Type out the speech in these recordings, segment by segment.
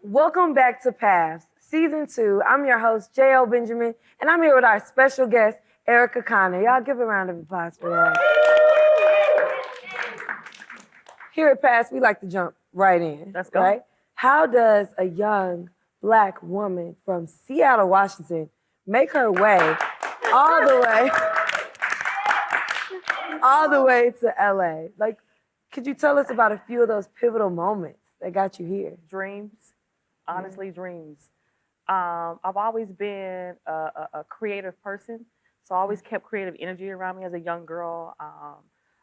Welcome back to Paths, Season 2. I'm your host, Jael Benjamin, and I'm here with our special guest, Erika Connor. Y'all give a round of applause for that. Here at Paths, we like to jump right in. Let's go. Right? How does a young Black woman from Seattle, Washington, make her way all the way to LA? Like, could you tell us about a few of those pivotal moments that got you here? Dreams, honestly, dreams. I've always been a creative person, so I always kept creative energy around me as a young girl.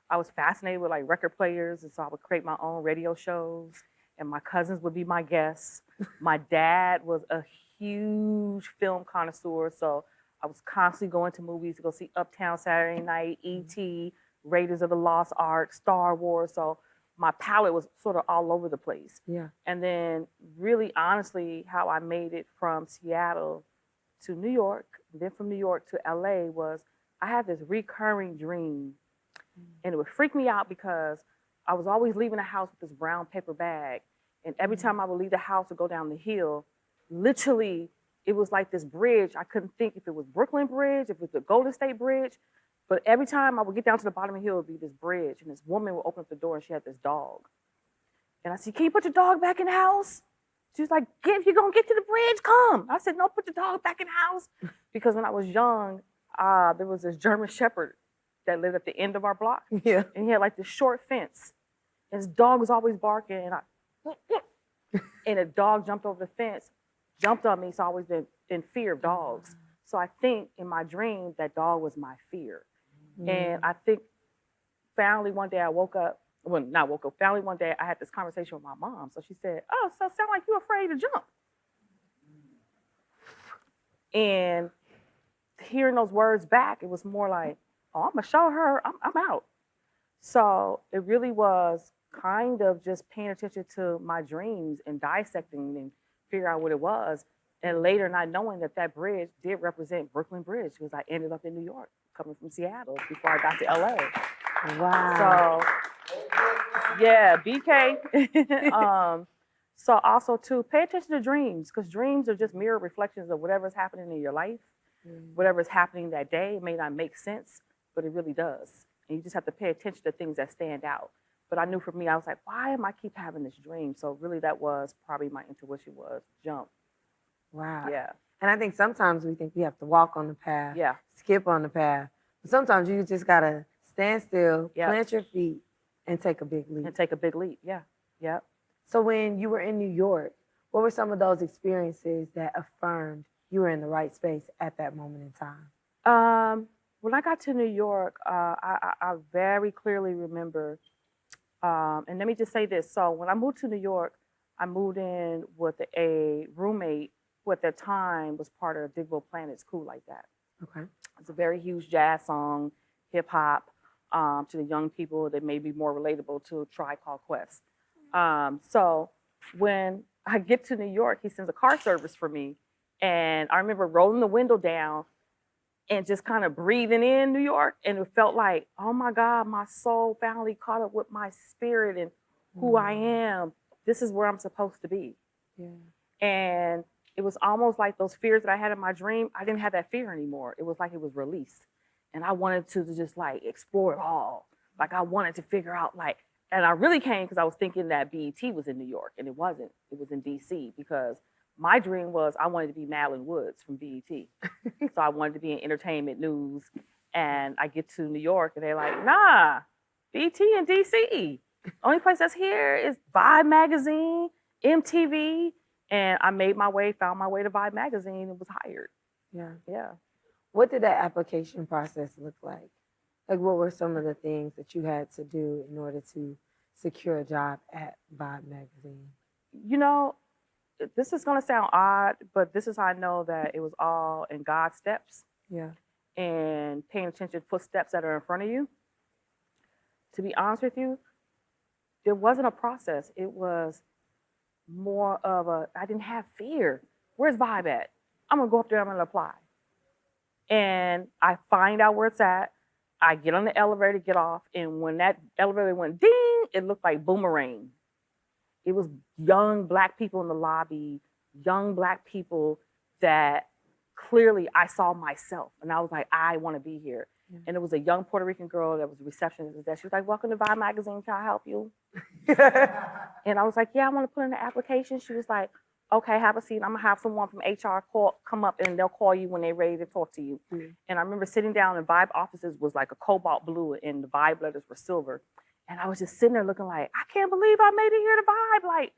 I was fascinated with like record players, and so I would create my own radio shows, and my cousins would be my guests. My dad was a huge film connoisseur, so I was constantly going to movies to go see Uptown Saturday Night, E.T., Raiders of the Lost Ark, Star Wars. So my palette was sort of all over the place. Yeah. And then really honestly, how I made it from Seattle to New York, then from New York to LA was I had this recurring dream. And it would freak me out because I was always leaving the house with this brown paper bag. And every time I would leave the house or go down the hill, literally it was like this bridge. I couldn't think if it was Brooklyn Bridge, if it was the Golden State Bridge. But every time I would get down to the bottom of the hill, it would be this bridge. And this woman would open up the door and she had this dog. And I said, "Can you put your dog back in the house?" She was like, "If you're going to get to the bridge, come." I said, "No, put your dog back in the house." Because when I was young, there was this German Shepherd that lived at the end of our block. Yeah. And he had like this short fence. And his dog was always barking. And a dog jumped over the fence, jumped on me. So I always been in fear of dogs. So I think in my dream, that dog was my fear. And I think finally one day I woke up, well, not woke up, finally one day I had this conversation with my mom. So she said, "Oh, so it sounds like you're afraid to jump." And hearing those words back, it was more like, "Oh, I'm gonna show her, I'm out." So it really was kind of just paying attention to my dreams and dissecting and figure out what it was. And later not knowing that that bridge did represent Brooklyn Bridge because I ended up in New York coming from Seattle before I got to LA. Wow. So yeah, BK. So also too, pay attention to dreams because dreams are just mirror reflections of whatever's happening in your life, whatever's happening that day. It may not make sense, but it really does. And you just have to pay attention to things that stand out. But I knew for me, I was like, why am I keep having this dream? So really that was probably my intuition was jump. Wow. Yeah. And I think sometimes we think we have to walk on the path, Yeah. skip on the path. But sometimes you just got to stand still, Yep. plant your feet, and take a big leap. And take a big leap. Yeah. Yep. So when you were in New York, what were some of those experiences that affirmed you were in the right space at that moment in time? When I got to New York, I very clearly remember, and let me just say this. So when I moved to New York, I moved in with a roommate who at that time was part of Digable Planet's Cool Like That. Okay. It's a very huge jazz song, hip hop, to the young people that may be more relatable to a Tribe Called Quest. So when I get to New York, he sends a car service for me. And I remember rolling the window down and just kind of breathing in New York. And it felt like, oh my God, my soul finally caught up with my spirit and who I am. This is where I'm supposed to be. Yeah. And it was almost like those fears that I had in my dream, I didn't have that fear anymore. It was like it was released. And I wanted to just like explore it all. Like I wanted to figure out like, and I really came because I was thinking that BET was in New York and it wasn't. It was in DC because my dream was I wanted to be Madeline Woods from BET. So I wanted to be in entertainment news. And I get to New York and they're like, nah, BET in DC. Only place that's here is Vibe Magazine, MTV. And I made my way, found my way to Vibe Magazine and was hired. Yeah. Yeah. What did that application process look like? Like, what were some of the things that you had to do in order to secure a job at Vibe Magazine? You know, this is going to sound odd, but this is how I know that it was all in God's steps. Yeah. And paying attention to footsteps that are in front of you. To be honest with you, there wasn't a process. It was more of I didn't have fear. Where's Vibe at? I'm going to go up there, I'm going to apply. And I find out where it's at. I get on the elevator, get off, and when that elevator went ding, it looked like boomerang. It was young Black people in the lobby, young Black people that clearly I saw myself. And I was like, I want to be here. Yeah. And it was a young Puerto Rican girl that was a receptionist. That she was like, welcome to Vibe Magazine. Can I help you? And I was like, yeah, I want to put in an application. She was like, okay, have a seat. I'm going to have someone from HR come up and they'll call you when they're ready to talk to you. Mm-hmm. And I remember sitting down in Vibe offices was like a cobalt blue and the Vibe letters were silver. And I was just sitting there looking like, I can't believe I made it here to Vibe. Like,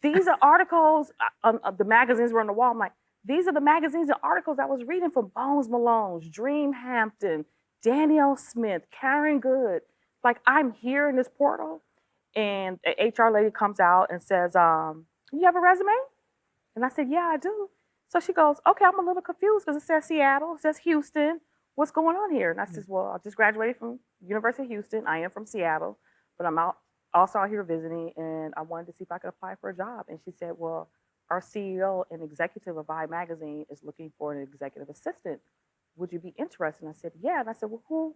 these are articles, the magazines were on the wall. I'm like, these are the magazines and articles I was reading from Bones Malone's, Dream Hampton, Danielle Smith, Karen Good. Like, I'm here in this portal. And the HR lady comes out and says, you have a resume? And I said, yeah, I do. So she goes, okay, I'm a little confused because it says Seattle, it says Houston. What's going on here? And I said, well, I just graduated from University of Houston. I am from Seattle, but I'm also out here visiting, and I wanted to see if I could apply for a job. And she said, well, our CEO and executive of Vibe Magazine is looking for an executive assistant. Would you be interested? And I said, yeah. And I said, well,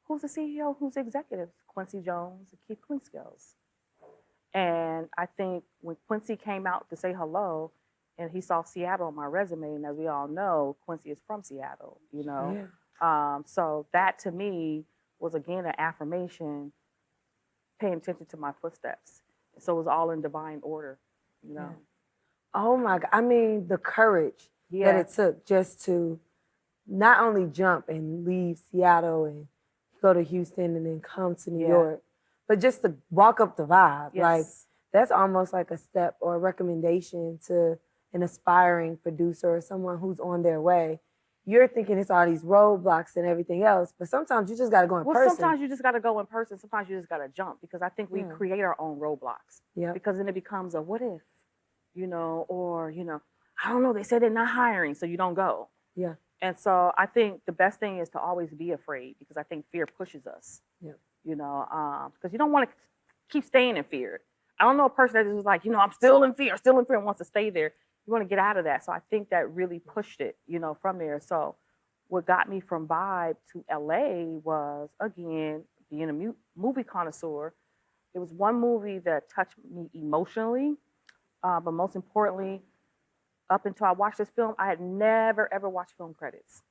who's the CEO? Who's the executive? Quincy Jones and Keith Klingskells. And I think when Quincy came out to say hello, and he saw Seattle on my resume, and as we all know, Quincy is from Seattle, you know? Yeah. So that to me was, again, an affirmation, paying attention to my footsteps. So it was all in divine order, you know? Yeah. Oh my God. I mean, the courage that it took just to not only jump and leave Seattle and go to Houston and then come to New York, but just to walk up the Vibe. Yes. Like, that's almost like a step or a recommendation to an aspiring producer or someone who's on their way. You're thinking it's all these roadblocks and everything else, but sometimes you just got to go in person. Sometimes you just got to go in person. Sometimes you just got to jump, because I think we create our own roadblocks. Yeah. Because then it becomes a what if, you know, or, you know, I don't know, they said they're not hiring, so you don't go. Yeah. And so I think the best thing is to always be afraid, because I think fear pushes us. Yeah. You know, because you don't want to keep staying in fear. I don't know a person that is like, you know, I'm still in fear, and wants to stay there. You want to get out of that. So I think that really pushed it, you know, from there. So what got me from Vibe to LA was, again, being a movie connoisseur. There was one movie that touched me emotionally, but most importantly, up until I watched this film, I had never, ever watched film credits.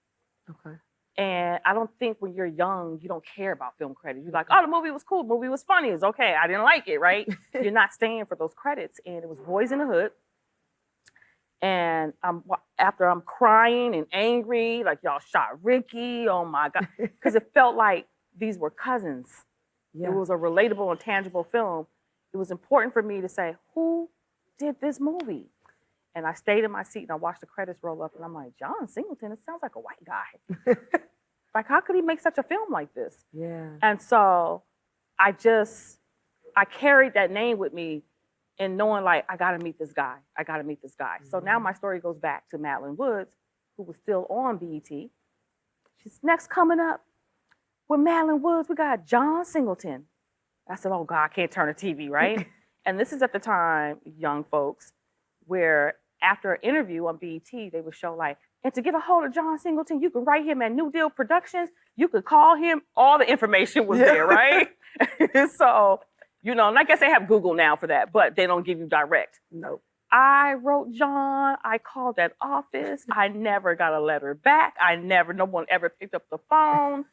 Okay. And I don't think when you're young, you don't care about film credits. You're like, oh, the movie was cool. The movie was funny. It's okay. I didn't like it, right? You're not staying for those credits. And it was Boys in the Hood. And after I'm crying and angry, like, y'all shot Ricky. Oh, my God. Because it felt like these were cousins. Yeah. It was a relatable and tangible film. It was important for me to say, who did this movie? And I stayed in my seat and I watched the credits roll up, and I'm like, John Singleton, it sounds like a white guy. Like, how could he make such a film like this? Yeah. And so I carried that name with me, and knowing, like, I got to meet this guy. Mm-hmm. So now my story goes back to Madeline Woods, who was still on BET. She's next coming up with Madeline Woods. We got John Singleton. I said, oh, God, I can't turn the TV, right? And this is at the time, young folks, where after an interview on BET, they would show, like, and to get a hold of John Singleton, you could write him at New Deal Productions. You could call him. All the information was there, right? So, you know, and I guess they have Google now for that, but they don't give you direct. Nope. I wrote John. I called that office. I never got a letter back. No one ever picked up the phone.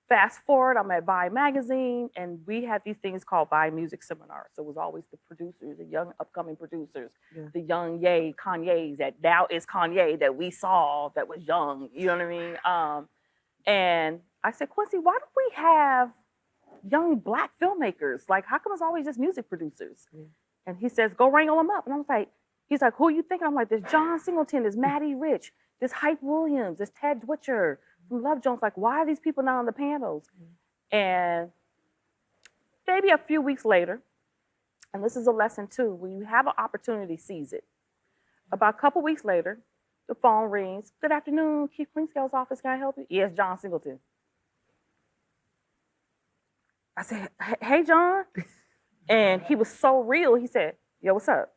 Fast forward, I'm at Vibe Magazine, and we had these things called Vibe Music Seminars. So it was always the producers, the young upcoming producers, the young Kanye's that now is Kanye that we saw that was young, you know what I mean? And I said, Quincy, why don't we have young Black filmmakers? Like, how come it's always just music producers? Yeah. And he says, go wrangle them up. And I was like, he's like, who are you thinking? I'm like, there's John Singleton, there's Maddie Rich, there's Hype Williams, there's Ted Dwitcher from Love Jones. Like, why are these people not on the panels? And maybe a few weeks later, and this is a lesson too, when you have an opportunity, seize it. About a couple weeks later, the phone rings. Good afternoon, Keith Klingskells' office. Can I help you? Yes, John Singleton. I said, hey, John. And he was so real. He said, yo, what's up?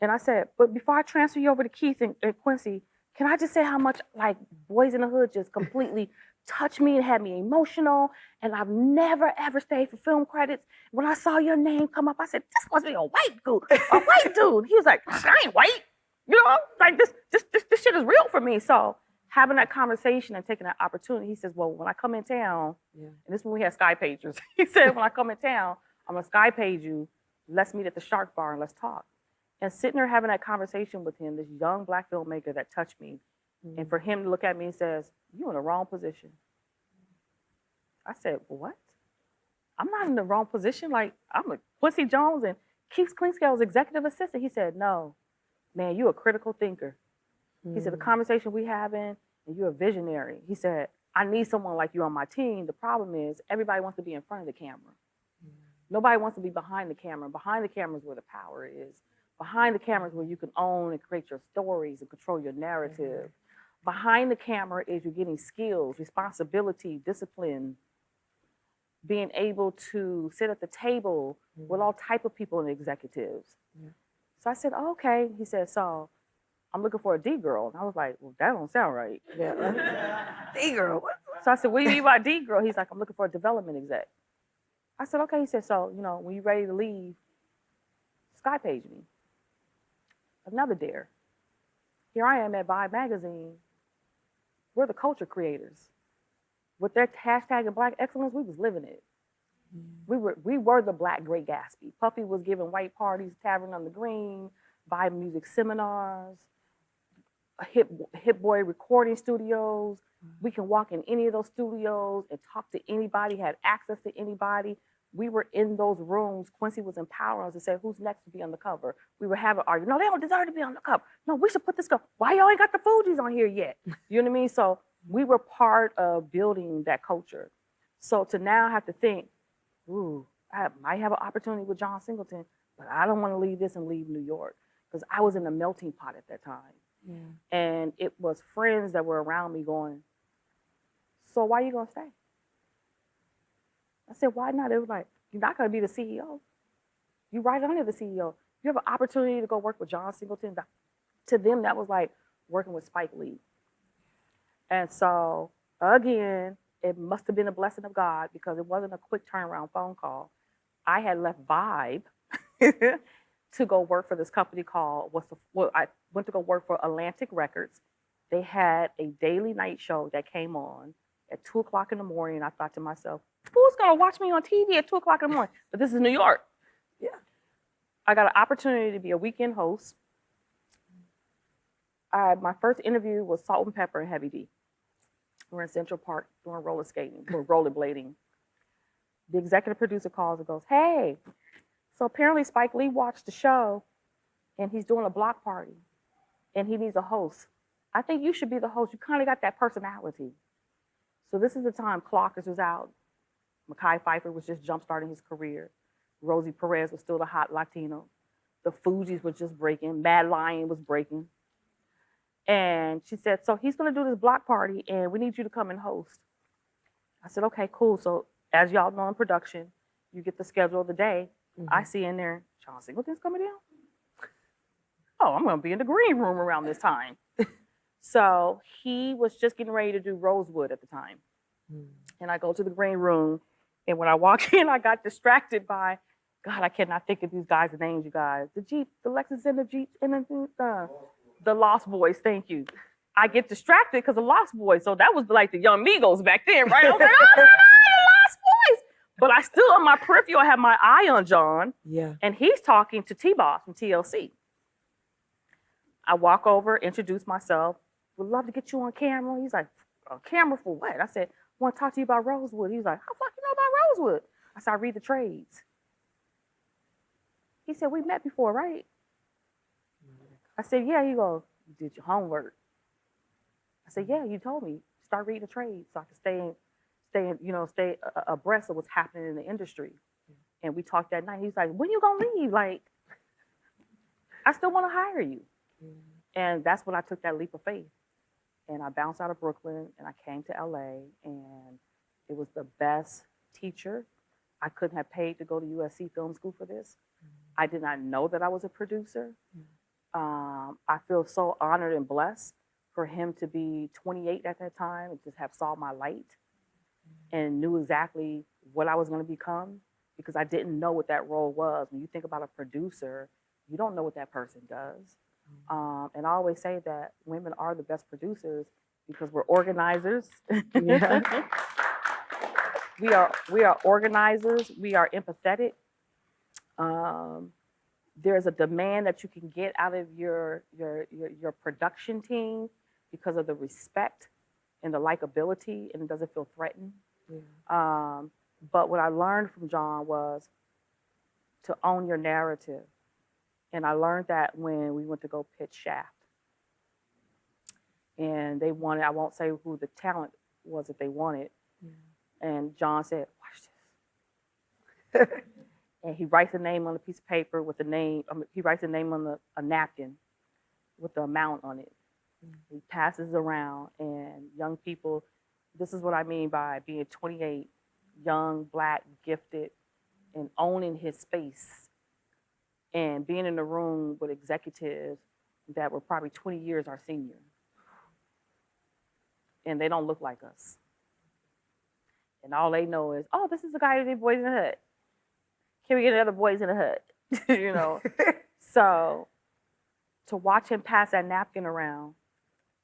And I said, but before I transfer you over to Keith and Quincy, can I just say how much, like, Boys in the Hood just completely touched me and had me emotional. And I've never, ever stayed for film credits. When I saw your name come up, I said, this must be a white dude. A white dude. He was like, I ain't white. You know, like this shit is real for me. So having that conversation and taking that opportunity, he says, well, when I come in town, and this is when we had sky pagers. He said, when I come in town, I'm gonna sky page you. Let's meet at the Shark Bar and let's talk. And sitting there having that conversation with him, this young Black filmmaker that touched me, and for him to look at me and says, you're in the wrong position. I said, what? I'm not in the wrong position. Like, I'm a Quincy Jones and Keith Clinkscale's executive assistant. He said, no, man, you're a critical thinker. He said, the conversation we having, and you're a visionary. He said, I need someone like you on my team. The problem is everybody wants to be in front of the camera. Nobody wants to be behind the camera. Behind the camera is where the power is. Behind the camera is where you can own and create your stories and control your narrative. Behind the camera is you're getting skills, responsibility, discipline, being able to sit at the table with all type of people and executives. So I said, oh, okay. He said, so I'm looking for a D girl. And I was like, well, that don't sound right. D girl. So I said, what do you mean by D girl? He's like, I'm looking for a development exec. I said, okay. He said, so, you know, when you're ready to leave, sky page me. Another dare. Here I am at Vibe Magazine. We're the culture creators. With their hashtag of Black excellence, we was living it. We were the Black Great Gatsby. Puffy was giving white parties, Tavern on the Green, Vibe music seminars, hip boy recording studios. We can walk in any of those studios and talk to anybody, had access to anybody. We were in those rooms. Quincy was empowering us to say, who's next to be on the cover? We were having arguments. No, they don't deserve to be on the cover. No, we should put this cover. Why y'all ain't got the Fugees on here yet? You know what I mean? So we were part of building that culture. So to now have to think, ooh, I might have an opportunity with John Singleton, but I don't want to leave this and leave New York, because I was in a melting pot at that time. And it was friends that were around me going, so why are you going to stay? I said, why not? It was like, you're not going to be the CEO. You're right under the CEO. You have an opportunity to go work with John Singleton. To them, that was like working with Spike Lee. And so, again, it must have been a blessing of God, because it wasn't a quick turnaround phone call. I had left Vibe to go work for this company called, I went to go work for Atlantic Records. They had a daily night show that came on at 2 o'clock in the morning. I thought to myself, who's going to watch me on TV at 2 o'clock in the morning? But this is New York. I got an opportunity to be a weekend host. My first interview was Salt and Pepper and Heavy D. We're in Central Park doing roller skating, we're rollerblading. The executive producer calls and goes, hey, so apparently Spike Lee watched the show and he's doing a block party and he needs a host. I think you should be the host. You kind of got that personality. So this is the time Clockers was out. Mekhi Phifer was just jump-starting his career. Rosie Perez was still the hot Latino. The Fugees was just breaking. Mad Lion was breaking. And she said, so he's going to do this block party and we need you to come and host. I said, okay, cool. So as y'all know in production, you get the schedule of the day. I see in there, John Singleton's coming down. Oh, I'm going to be in the green room around this time. So he was just getting ready to do Rosewood at the time. And I go to the green room, and when I walk in, I got distracted by, God, I cannot think of these guys' names, you guys. The Jeep, the Lexus and the Jeep, and the Lost Boys, thank you. I get distracted because of Lost Boys. So that was like the Young Migos back then, right? I was like, oh my God, the Lost Boys. But I still, on my peripheral, have my eye on John. And he's talking to T-Boss from TLC. I walk over, introduce myself. Would love to get you on camera. He's like, on camera for what? I said, I want to talk to you about Rosewood. He's like, how the fuck you know about Rosewood? I said, I read the trades. He said, we met before, right? I said, yeah. He goes, you did your homework. I said, yeah, you told me. Start reading the trades so I can stay abreast of what's happening in the industry. And we talked that night. He's like, when you gonna leave? Like, I still want to hire you. And that's when I took that leap of faith. And I bounced out of Brooklyn and I came to LA, and it was the best teacher. I couldn't have paid to go to USC Film School for this. I did not know that I was a producer. I feel so honored and blessed for him to be 28 at that time and just have saw my light and knew exactly what I was going to become, because I didn't know what that role was. When you think about a producer, you don't know what that person does. And I always say that women are the best producers because we're organizers. Yeah. we are organizers. We are empathetic. There's a demand that you can get out of your production team because of the respect and the likability, and it doesn't feel threatened. Yeah. But what I learned from John was to own your narrative. And I learned that when we went to go pitch Shaft. And they wanted, I won't say who the talent was that they wanted. Yeah. And John said, watch this. And he writes a name on a piece of paper with the name, he writes a name on a napkin with the amount on it. He passes around, and young people, this is what I mean by being 28, young, Black, gifted, and owning his space, and being in the room with executives that were probably 20 years our senior. And they don't look like us. And all they know is, oh, this is the guy who did Boys in the Hood. Can we get another Boys in the Hood? You know? So to watch him pass that napkin around,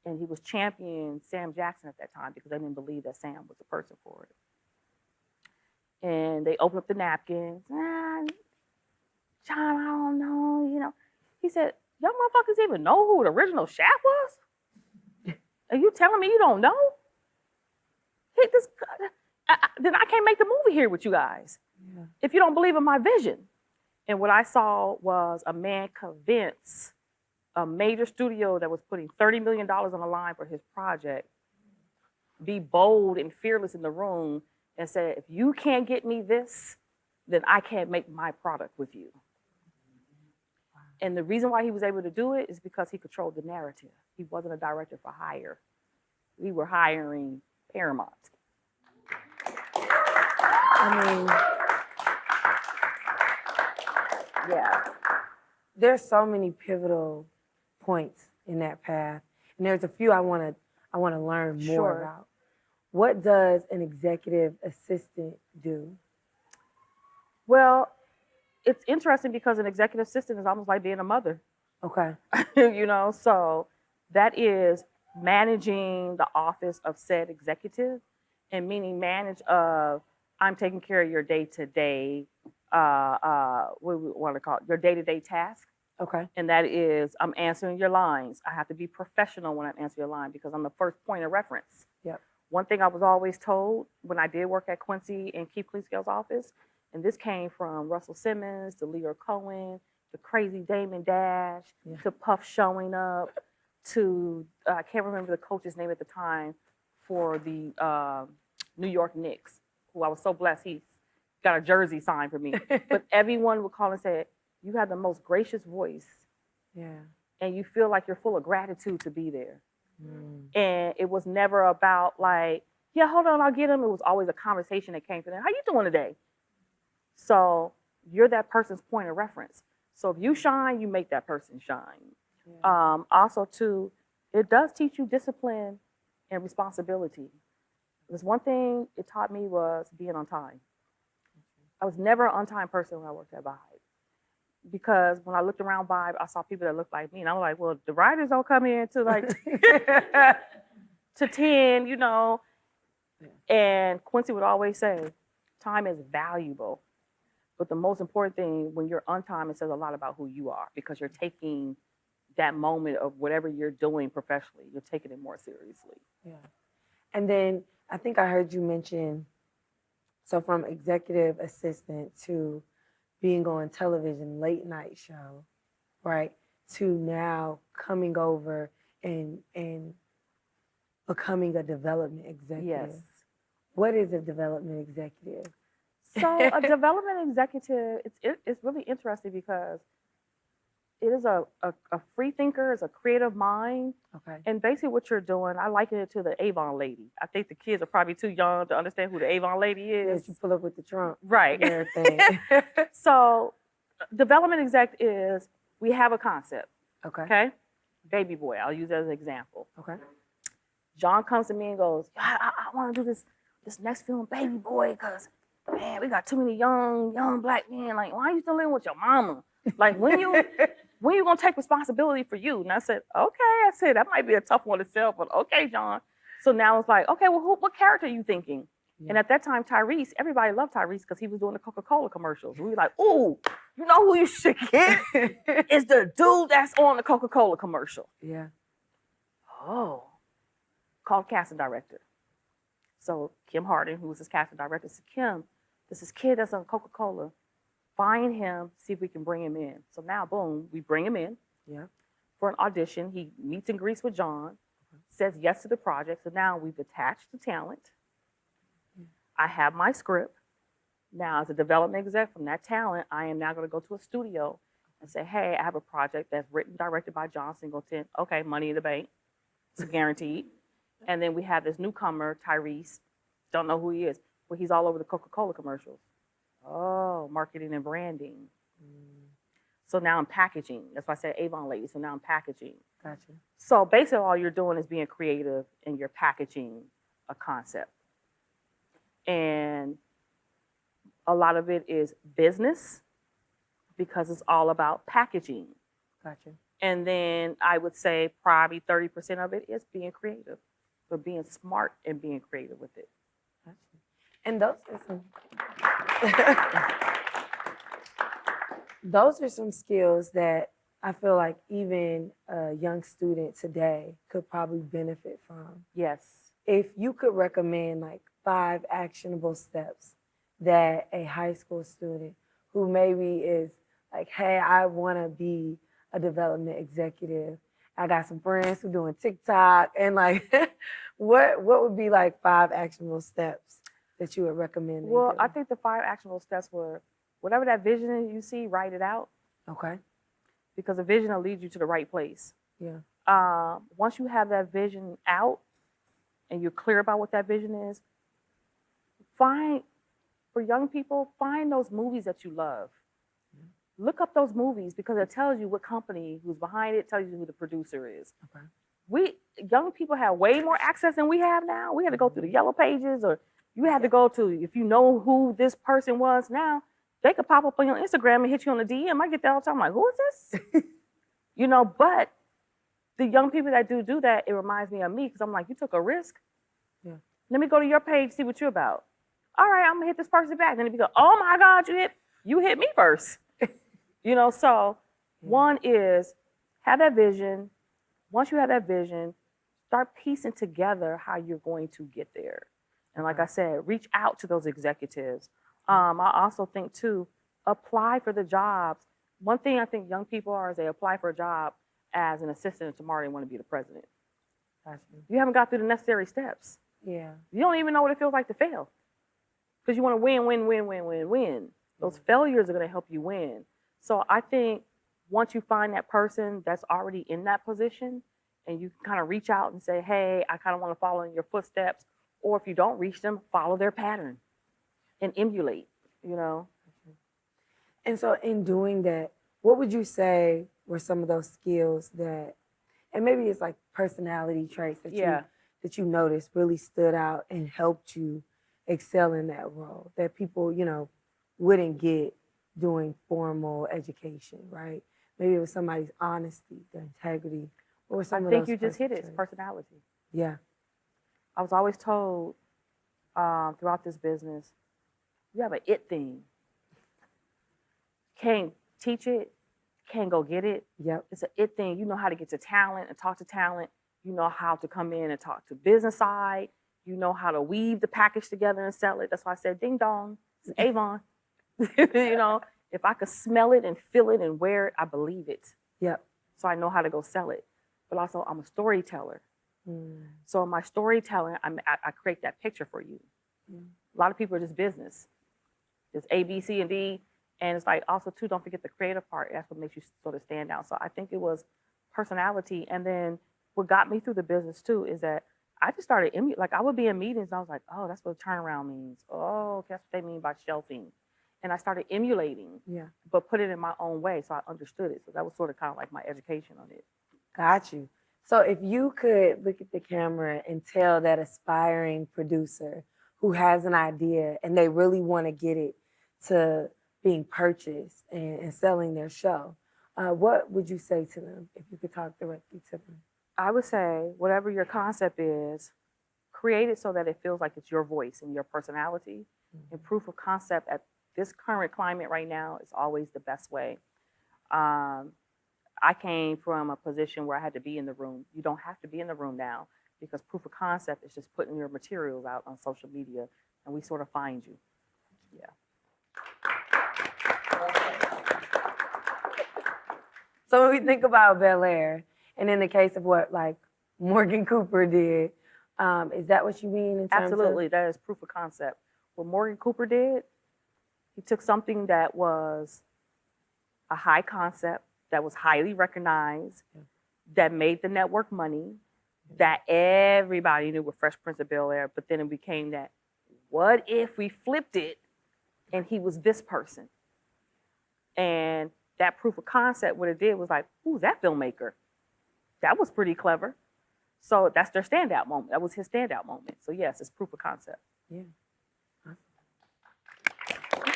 and he was championing Sam Jackson at that time because they didn't believe that Sam was the person for it. And they opened up the napkins. John, I don't know, you know. He said, y'all motherfuckers even know who the original Shaft was? Are you telling me you don't know? Then I can't make the movie here with you guys. Yeah. If you don't believe in my vision. And what I saw was a man convince a major studio that was putting $30 million on the line for his project, be bold and fearless in the room and say, if you can't get me this, then I can't make my product with you. Wow. And the reason why he was able to do it is because he controlled the narrative. He wasn't a director for hire. We were hiring Paramount. I mean, yeah. There's so many pivotal points in that path, and there's a few I want to learn more about. What does an executive assistant do? Well, it's interesting because an executive assistant is almost like being a mother. Okay. You know, so that is managing the office of said executive, and meaning I'm taking care of your day-to-day, what we want to call it, your day-to-day task. Okay. And that is, I'm answering your lines. I have to be professional when I'm answering your line because I'm the first point of reference. Yep. One thing I was always told when I did work at Quincy and Keith Cleescale's office, and this came from Russell Simmons to Leo Cohen, to crazy Damon Dash, to Puff showing up, to, I can't remember the coach's name at the time for the New York Knicks, who I was so blessed he got a jersey signed for me. But everyone would call and say, you have the most gracious voice. Yeah. And you feel like you're full of gratitude to be there. And it was never about like, yeah, hold on, I'll get him. It was always a conversation that came to them. How you doing today? So you're that person's point of reference. So if you shine, you make that person shine. Yeah. Also, too, it does teach you discipline and responsibility. Because one thing it taught me was being on time. I was never an on-time person when I worked at Vibe. Because when I looked around Vibe, I saw people that looked like me. And I was like, well, the writers don't come in to like to 10, you know. Yeah. And Quincy would always say, time is valuable. But the most important thing, when you're on time, it says a lot about who you are because you're taking that moment of whatever you're doing professionally, you're taking it more seriously. Yeah. And then I think I heard you mention, so from executive assistant to being on television, late night show, right, to now coming over and becoming a development executive. Yes. What is a development executive? So a development executive, it's really interesting because it is a free thinker, it's a creative mind. Okay. And basically what you're doing, I liken it to the Avon lady. I think the kids are probably too young to understand who the Avon lady is. Yes, you pull up with the trunk. Right. And everything. So development exec is, we have a concept. Okay. Okay. Baby Boy, I'll use that as an example. Okay. John comes to me and goes, I want to do this next film, Baby Boy, because, man, we got too many young black men. Like, why are you still living with your mama? Like, when you going to take responsibility for you? And I said, okay. I said, that might be a tough one to sell, but okay, John. So now it's like, okay, well, what character are you thinking? Yeah. And at that time, Tyrese, everybody loved Tyrese because he was doing the Coca-Cola commercials. We were like, ooh, you know who you should get? Is the dude that's on the Coca-Cola commercial. Yeah. Oh. Called casting director. So Kim Harding, who was his casting director, said, Kim, this is kid that's on Coca-Cola. Find him, see if we can bring him in. So now, boom, we bring him in for an audition. He meets and greets with John, says yes to the project. So now we've attached the talent. I have my script. Now, as a development exec from that talent, I am now going to go to a studio and say, hey, I have a project that's written, directed by John Singleton. Okay, money in the bank. It's guaranteed. And then we have this newcomer, Tyrese. Don't know who he is, but he's all over the Coca-Cola commercials. Oh, marketing and branding. So now I'm packaging. That's why I said Avon lady. So now I'm packaging. Gotcha. So basically all you're doing is being creative and you're packaging a concept. And a lot of it is business because it's all about packaging. Gotcha. And then I would say probably 30% of it is being creative, but being smart and being creative with it. Gotcha. And those are some skills that I feel like even a young student today could probably benefit from. Yes. If you could recommend like 5 actionable steps that a high school student who maybe is like, hey, I want to be a development executive. I got some friends who doing TikTok and like, what would be like 5 actionable steps that you would recommend? Well, I think the 5 actionable steps were whatever that vision you see, write it out. Okay. Because a vision will lead you to the right place. Yeah. Once you have that vision out and you're clear about what that vision is, for young people, find those movies that you love. Look up those movies because it tells you what company, who's behind it, tells you who the producer is. Okay. Young people have way more access than we have now. We had to go through the yellow pages, or you had to go to, if you know who this person was now, they could pop up on your Instagram and hit you on the DM. I get that all the time. I'm like, who is this? But the young people that do that, it reminds me of me because I'm like, you took a risk. Yeah. Let me go to your page, see what you're about. All right, I'm gonna hit this person back. Then if you go, oh my God, you hit me first. So one is have that vision. Once you have that vision, start piecing together how you're going to get there. And like I said, reach out to those executives. I also think too, apply for the jobs. One thing I think young people are is they apply for a job as an assistant and tomorrow they want to be the president. You haven't got through the necessary steps. Yeah. You don't even know what it feels like to fail. Because you want to win. Those failures are going to help you win. So I think once you find that person that's already in that position and you kind of reach out and say, hey, I kind of want to follow in your footsteps. Or if you don't reach them, follow their pattern and emulate, And so in doing that, what would you say were some of those skills that, and maybe it's like personality traits that you noticed really stood out and helped you excel in that role that people, wouldn't get doing formal education, right? Maybe it was somebody's honesty, their integrity, or some of those. I think you just hit it, it's personality. Yeah. I was always told throughout this business, you have an it thing. Can't teach it, can't go get it. Yep. It's an it thing. You know how to get to talent and talk to talent. You know how to come in and talk to business side. You know how to weave the package together and sell it. That's why I said ding dong, it's Avon. If I could smell it and feel it and wear it, I believe it. Yep. So I know how to go sell it. But also I'm a storyteller. So in my storytelling, I create that picture for you. A lot of people are just business. It's A, B, C, and D. And it's like also too, don't forget the creative part. That's what makes you sort of stand out. So I think it was personality. And then what got me through the business too is that I just started, I would be in meetings and I was like, oh, that's what a turnaround means. Oh, that's what they mean by shelving. And I started emulating, but put it in my own way. So I understood it. So that was sort of kind of like my education on it. Got you. So if you could look at the camera and tell that aspiring producer who has an idea and they really want to get it to being purchased and selling their show, what would you say to them if you could talk directly to them? I would say whatever your concept is, create it so that it feels like it's your voice and your personality. Mm-hmm. And proof of concept at this current climate right now is always the best way. I came from a position where I had to be in the room. You don't have to be in the room now because proof of concept is just putting your materials out on social media and we sort of find you. Yeah. So when we think about Bel Air, and in the case of what like Morgan Cooper did, is that what you mean in terms Absolutely, that is proof of concept. What Morgan Cooper did, he took something that was a high concept, that was highly recognized, that made the network money, that everybody knew with Fresh Prince of Bel-Air, but then it became that, what if we flipped it and he was this person? And that proof of concept, what it did was like, who's that filmmaker? That was pretty clever. So that's their standout moment. That was his standout moment. So yes, it's proof of concept. Yeah.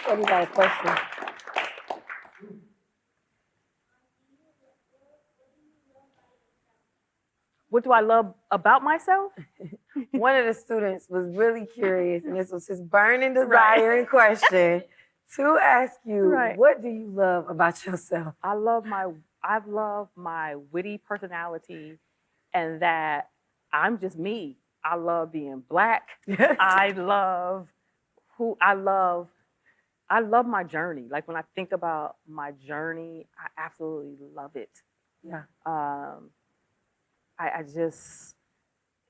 I got a question. What do I love about myself? One of the students was really curious, and this was his burning desire and question to ask you, what do you love about yourself? I love my witty personality and that I'm just me. I love being Black. I love my journey. Like when I think about my journey, I absolutely love it. Yeah. I just,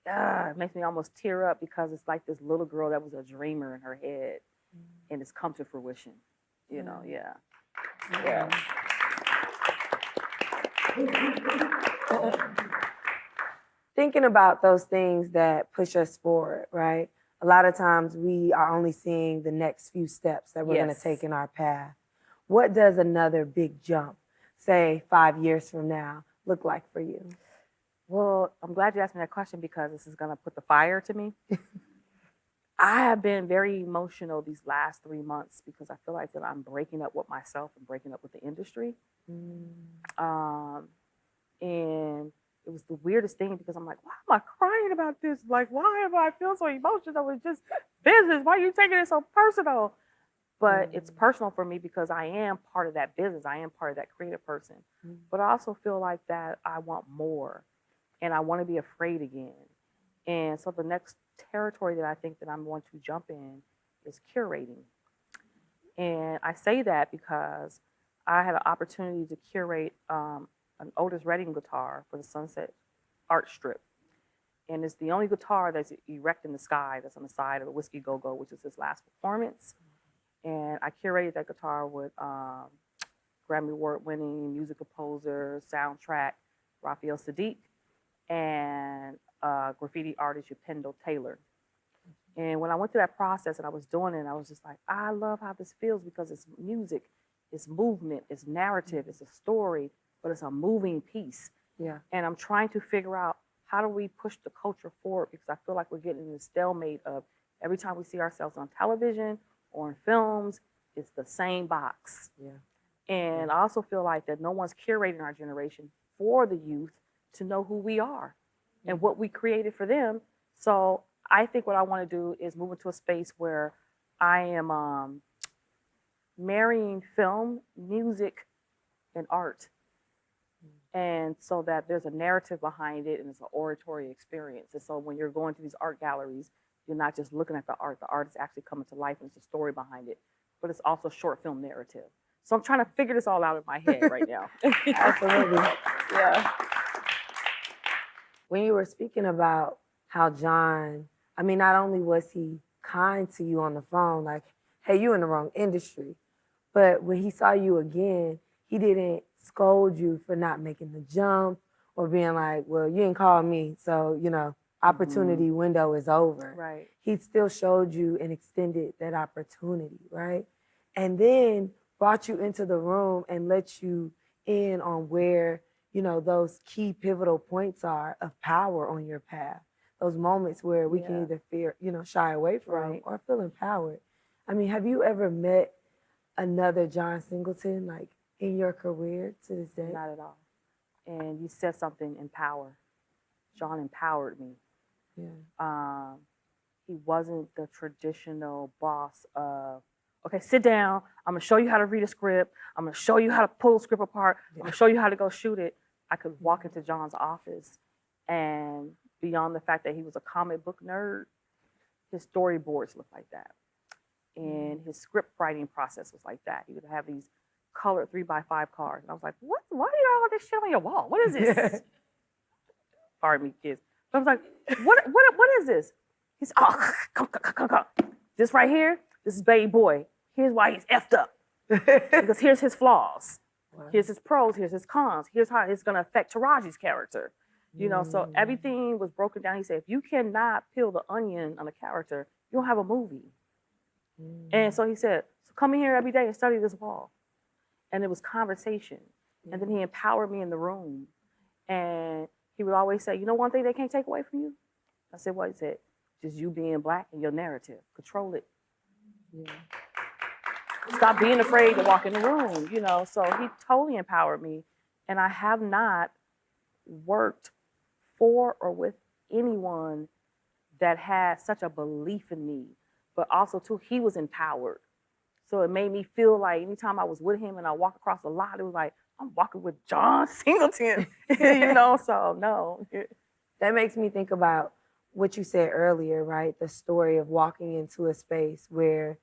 it makes me almost tear up because it's like this little girl that was a dreamer in her head and it's come to fruition, you know, yeah. Thinking about those things that push us forward, right? A lot of times we are only seeing the next few steps that we're going to take in our path. What does another big jump, say 5 years from now, look like for you? Well, I'm glad you asked me that question because this is going to put the fire to me. I have been very emotional these last 3 months because I feel like that I'm breaking up with myself and breaking up with the industry. And it was the weirdest thing because I'm like, why am I crying about this? Like, why am I feel so emotional? It's just business. Why are you taking it so personal? But it's personal for me because I am part of that business. I am part of that creative person. But I also feel like that I want more. And I want to be afraid again. And so the next territory that I think that I'm going to jump in is curating. And I say that because I had an opportunity to curate an Otis Redding guitar for the Sunset Art Strip. And it's the only guitar that's erect in the sky that's on the side of a Whiskey Go-Go, which is his last performance. And I curated that guitar with Grammy Award-winning music composer, soundtrack, Raphael Sadiq, and graffiti artist Upendo Taylor. And when I went through that process and I was doing it, I was just like, I love how this feels because it's music, it's movement, it's narrative, it's a story, but it's a moving piece. Yeah. And I'm trying to figure out how do we push the culture forward because I feel like we're getting in this stalemate of every time we see ourselves on television or in films, it's the same box. Yeah. And I also feel like that no one's curating our generation for the youth to know who we are and what we created for them. So I think what I want to do is move into a space where I am marrying film, music, and art. And so that there's a narrative behind it and it's an oratory experience. And so when you're going to these art galleries, you're not just looking at the art is actually coming to life and there's a story behind it, but it's also short film narrative. So I'm trying to figure this all out in my head right now. Absolutely. Yeah. When you were speaking about how John, I mean, not only was he kind to you on the phone, like, hey, you in the wrong industry, but when he saw you again, he didn't scold you for not making the jump or being like, well, you didn't call me, so, you know, opportunity window is over. Right. He still showed you and extended that opportunity, right? And then brought you into the room and let you in on where, those key pivotal points are of power on your path. Those moments where we can either fear, shy away from or feel empowered. I mean, have you ever met another John Singleton, like in your career to this day? Not at all. And you said something, empower. John empowered me. Yeah. He wasn't the traditional boss of, okay, sit down. I'm going to show you how to read a script. I'm going to show you how to pull a script apart. I'm going to show you how to go shoot it. I could walk into John's office, and beyond the fact that he was a comic book nerd, his storyboards looked like that. And his script writing process was like that. He would have these colored 3x5 cards. And I was like, what? Why do you got all this shit on your wall? What is this? Pardon me, kids. But I was like, what is this? He's, oh, come. This right here, this is baby boy. Here's why he's effed up. Because here's his flaws. Wow. Here's his pros, here's his cons. Here's how it's gonna affect Taraji's character. So everything was broken down. He said, if you cannot peel the onion on a character, you don't have a movie. And so he said, so come in here every day and study this wall. And it was conversation. And then he empowered me in the room. And he would always say, one thing they can't take away from you? I said, what? He said, just you being Black and your narrative. Control it. Yeah. Stop being afraid to walk in the room, So he totally empowered me. And I have not worked for or with anyone that had such a belief in me. But also, too, he was empowered. So it made me feel like anytime I was with him and I walked across the lot, it was like, I'm walking with John Singleton, so no. That makes me think about what you said earlier, right? The story of walking into a space where,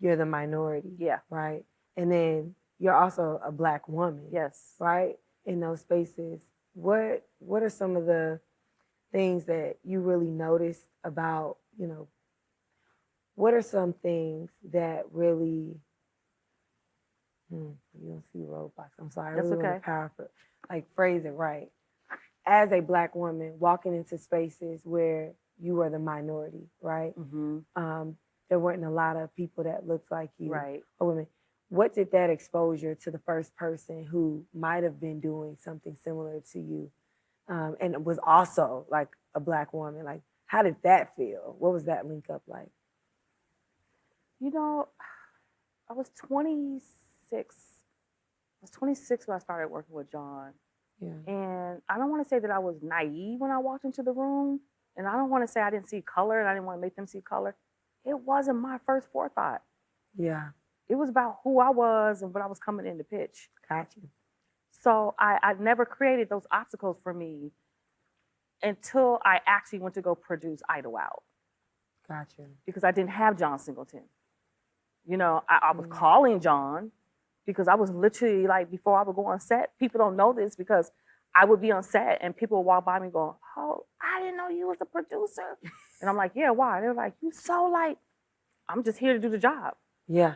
you're the minority. Yeah. Right? And then you're also a Black woman. Yes. Right? In those spaces. What are some of the things that you really noticed about, what are some things that really, you don't see roadblocks. I'm sorry. That's really okay. Phrase it right. As a Black woman walking into spaces where you were the minority, right? Mm-hmm. There weren't a lot of people that looked like you, right? Or women. What did that exposure to the first person who might have been doing something similar to you, and was also like a Black woman, like how did that feel? What was that link up like? I was 26. I was 26 when I started working with John. Yeah. And I don't want to say that I was naive when I walked into the room. And I don't want to say I didn't see color and I didn't want to make them see color. It wasn't my first forethought. Yeah. It was about who I was and what I was coming in to pitch. Got you. So I never created those obstacles for me until I actually went to go produce Idlewild. Got you. Because I didn't have John Singleton. I was calling John because I was literally like, before I would go on set, people don't know this because I would be on set and people would walk by me going, oh, I didn't know you was a producer. And I'm like, yeah, why? They're like, you so like, I'm just here to do the job. Yeah.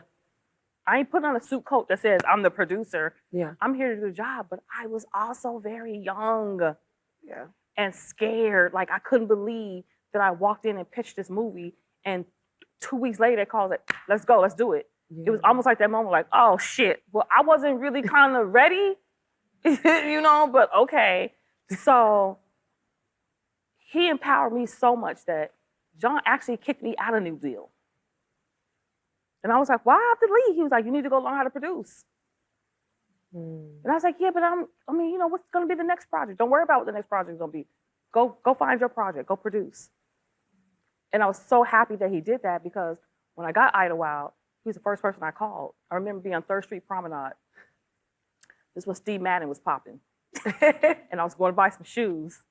I ain't putting on a suit coat that says I'm the producer. Yeah. I'm here to do the job. But I was also very young. Yeah. And scared. Like I couldn't believe that I walked in and pitched this movie and 2 weeks later they called it, let's go, let's do it. Yeah. It was almost like that moment like, oh shit. Well, I wasn't really kind of ready, but okay. So he empowered me so much that John actually kicked me out of New Deal. And I was like, why I have to leave? He was like, you need to go learn how to produce. And I was like, yeah, but what's going to be the next project? Don't worry about what the next project is going to be. Go find your project. Go produce. And I was so happy that he did that because when I got Idlewild, he was the first person I called. I remember being on 3rd Street Promenade. This was Steve Madden was popping. And I was going to buy some shoes.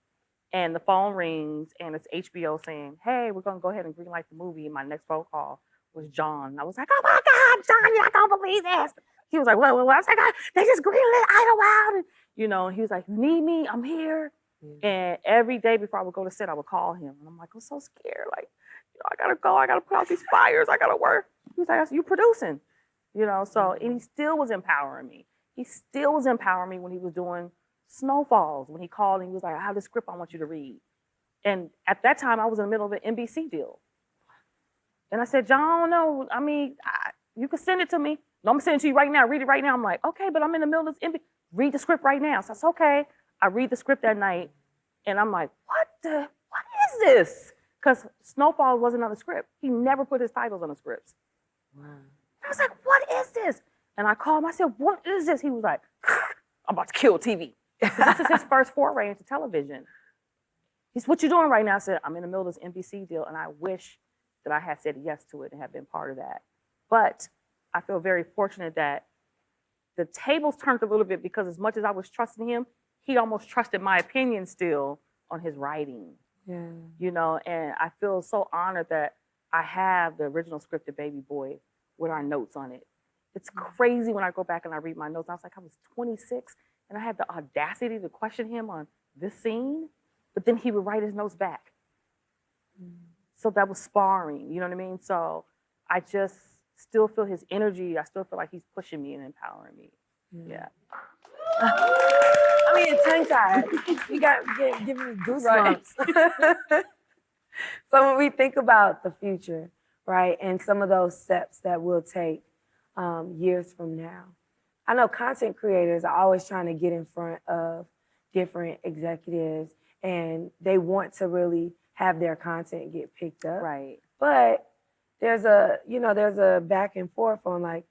And the phone rings and it's HBO saying, hey, we're going to go ahead and greenlight the movie. And my next phone call was John. And I was like, oh my God, John, I can't believe this. He was like, what? I was like, they just greenlit Idlewild. And he was like, you need me? I'm here. And every day before I would go to set, I would call him. And I'm like, I'm so scared. Like, I got to go. I got to put out these fires. I got to work. He was like, you producing. So, and he still was empowering me. He still was empowering me when he was doing Snowfalls. When he called and he was like, I have this script I want you to read. And at that time, I was in the middle of an NBC deal. And I said, John, I don't know. You can send it to me. No, I'm sending it to you right now. Read it right now. I'm like, okay, but I'm in the middle of this NBC. read the script right now. So it's okay. I read the script that night, and I'm like, what is this? Because Snowfall wasn't on the script. He never put his titles on the scripts. Wow. I was like, what is this? And I called him. I said, what is this? He was like, I'm about to kill TV. This is his first foray into television. He said, what you doing right now? I said, I'm in the middle of this NBC deal, and I wish that I had said yes to it and had been part of that. But I feel very fortunate that the tables turned a little bit, because as much as I was trusting him, he almost trusted my opinion still on his writing. Yeah. You know, and I feel so honored that I have the original script of Baby Boy with our notes on it. It's crazy when I go back and I read my notes. I was like, I was 26 and I had the audacity to question him on this scene, but then he would write his notes back. So that was sparring, you know what I mean? So I just still feel his energy. I still feel like he's pushing me and empowering me. Yeah. I mean, tongue-tied. You got giving me goosebumps. Right. So when we think about the future, right, and some of those steps that we'll take years from now, I know content creators are always trying to get in front of different executives, and they want to really have their content get picked up. Right. But there's a back and forth on, like,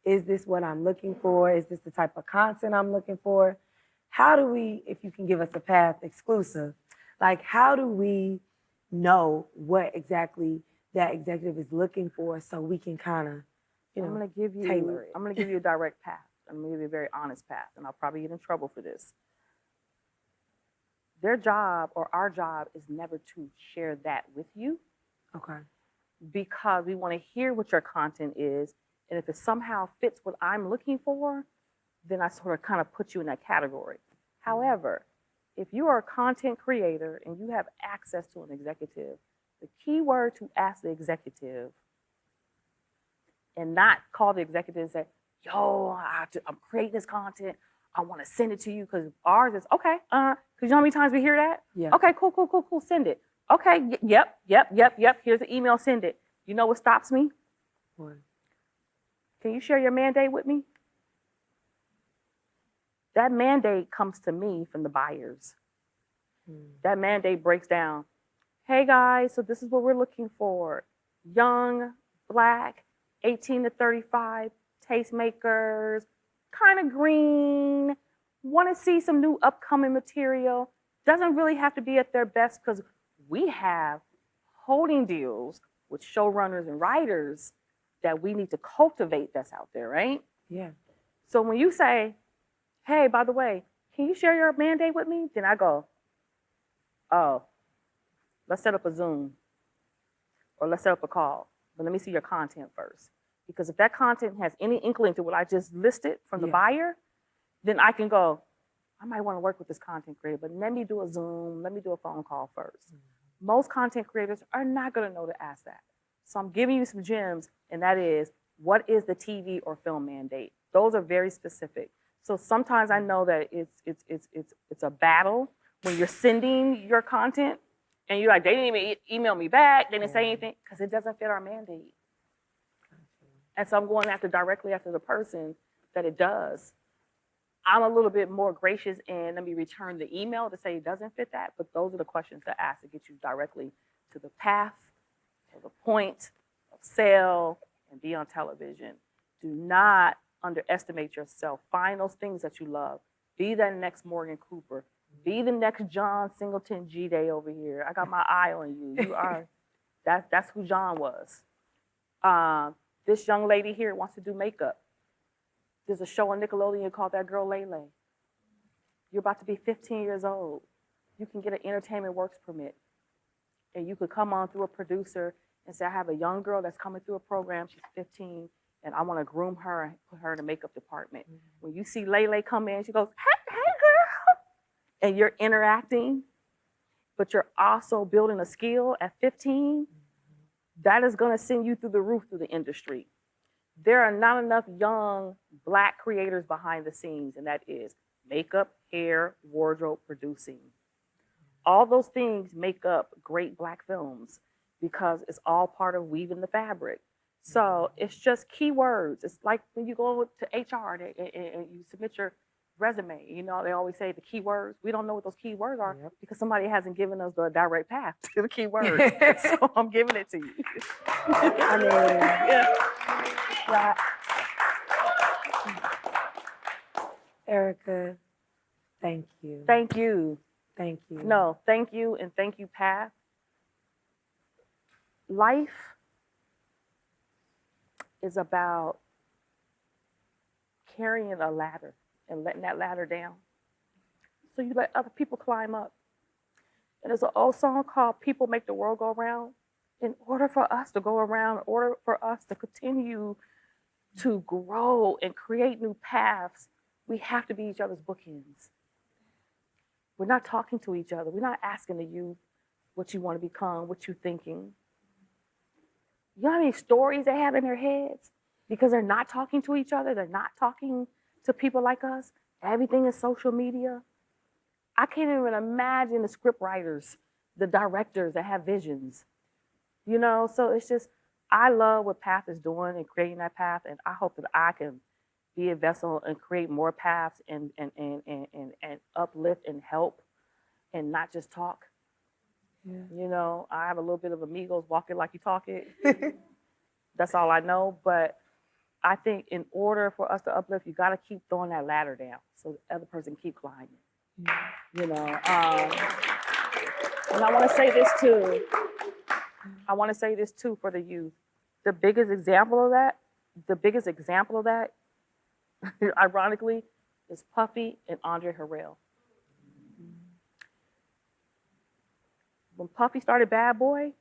is this what I'm looking for? Is this the type of content I'm looking for? How do we, if you can give us a path exclusive, like, how do we know what exactly that executive is looking for so we can kind of, tailor it? I'm going to give you a direct path. I'm going to give you a very honest path, and I'll probably get in trouble for this. Their job or our job is never to share that with you. Okay. Because we want to hear what your content is. And if it somehow fits what I'm looking for, then I sort of kind of put you in that category. However, if you are a content creator and you have access to an executive, the key word to ask the executive, and not call the executive and say, yo, I'm creating this content. I want to send it to you, because ours is, okay, because you know how many times we hear that? Yeah. Okay, cool, send it. Okay, yep, here's the email, send it. You know what stops me? What? Can you share your mandate with me? That mandate comes to me from the buyers. That mandate breaks down. Hey guys, so this is what we're looking for. Young, Black, 18 to 35, tastemakers, kind of green, want to see some new upcoming material. Doesn't really have to be at their best, because we have holding deals with showrunners and writers that we need to cultivate that's out there, right? Yeah. So when you say, hey, by the way, can you share your mandate with me? Then I go, oh, let's set up a Zoom, or let's set up a call, but let me see your content first. Because if that content has any inkling to what I just listed from the buyer, then I can go, I might want to work with this content creator, but let me do a Zoom, let me do a phone call first. Most content creators are not going to know to ask that. So I'm giving you some gems, and that is, what is the TV or film mandate? Those are very specific. So sometimes I know that it's a battle when you're sending your content, and you're like, they didn't even email me back, they didn't say anything, because it doesn't fit our mandate. And so I'm going directly after the person that it does. I'm a little bit more gracious and let me return the email to say it doesn't fit that, but those are the questions to ask to get you directly to the path, to the point of sale, and be on television. Do not underestimate yourself. Find those things that you love. Be that next Morgan Cooper. Be the next John Singleton G-Day over here. I got my eye on you. You are, that's who John was. This young lady here wants to do makeup. There's a show on Nickelodeon called That Girl Lele. You're about to be 15 years old. You can get an entertainment works permit. And you could come on through a producer and say, I have a young girl that's coming through a program. She's 15, and I want to groom her and put her in the makeup department. When you see Lele come in, she goes, hey girl. And you're interacting, but you're also building a skill at 15. That is going to send you through the roof through the industry. There are not enough young Black creators behind the scenes, and that is makeup, hair, wardrobe, producing. All those things make up great Black films because it's all part of weaving the fabric. So it's just keywords. It's like when you go to HR and you submit your resume. You know, they always say the key words. We don't know what those key words are Yep. because somebody hasn't given us the direct path to the key words. So I'm giving it to you. I mean, Yeah. Erika, thank you. Thank you. Thank you. No, thank you, and thank you, Path. Life is about carrying a ladder and letting that ladder down. So you let other people climb up. And there's an old song called People Make the World Go Round. In order for us to go around, in order for us to continue to grow and create new paths, we have to be each other's bookends. We're not talking to each other. We're not asking the youth what you want to become, what you're thinking. You know how many stories they have in their heads? Because they're not talking to each other. They're not talking to people like us. Everything is social media. I can't even imagine the script writers, the directors that have visions. You know, so it's just, I love what Path is doing and creating that path, and I hope that I can be a vessel and create more paths and uplift and help and not just talk. Yeah. You know, I have a little bit of amigos, walk it like you talk it. That's all I know. But I think in order for us to uplift, you got to keep throwing that ladder down so the other person keep climbing. Yeah. You know, and I want to say this too. I want to say this too for the youth. The biggest example of that, ironically, is Puffy and Andre Harrell. When Puffy started Bad Boy,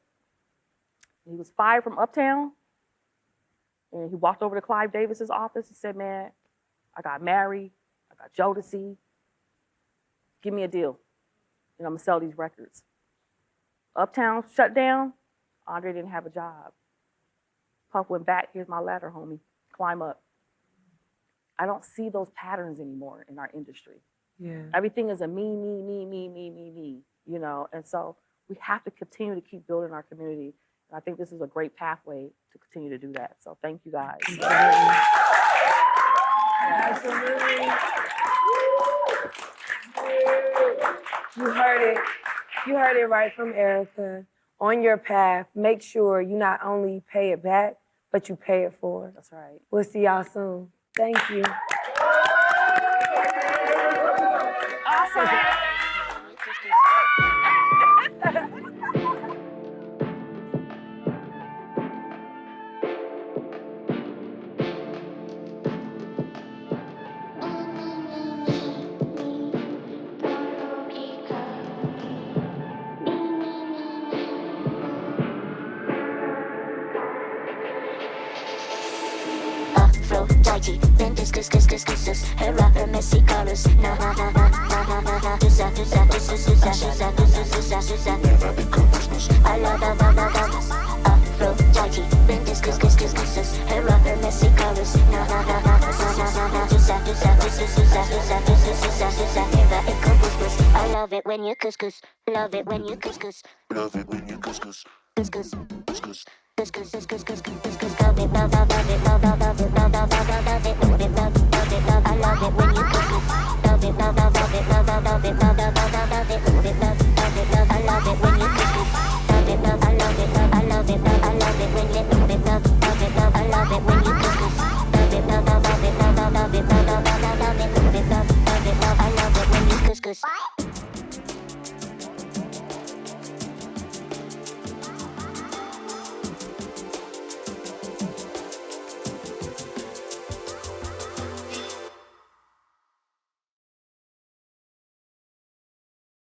he was fired from Uptown, and he walked over to Clive Davis's office and said, man, I got married, I got Jodeci, give me a deal, and I'm gonna sell these records. Uptown shut down, Andre didn't have a job. Puff went back, here's my ladder, homie, climb up. I don't see those patterns anymore in our industry. Yeah. Everything is a me, you know, and so we have to continue to keep building our community. And I think this is a great pathway to continue to do that. So thank you guys. Absolutely. You heard it. You heard it right from Erika. On your path, make sure you not only pay it back, but you pay it forward. That's right. We'll see y'all soon. Thank you. Awesome. Aphrodite, then discuss, her rapper messy colors. Never become business. I love Aphrodite, then discuss, her rapper messy colors. Never become business. I love it when you couscous, love it when you couscous, love it when you couscous, couscous. Love it, love it, love it, love it, love it, love it, love it, love it, love it, love it, I love it when you cook it. Love it, love it, love it, love it, love it, love it, love it, love it, love it, love it, I love it when you cook it. Love it, love, I love it, love, I love it, love, I love it when you love it, love it, love, I love it when you cook it. Love it, love, I love it, love, I love it, love, I love it, love it, love, I love it when you couscous.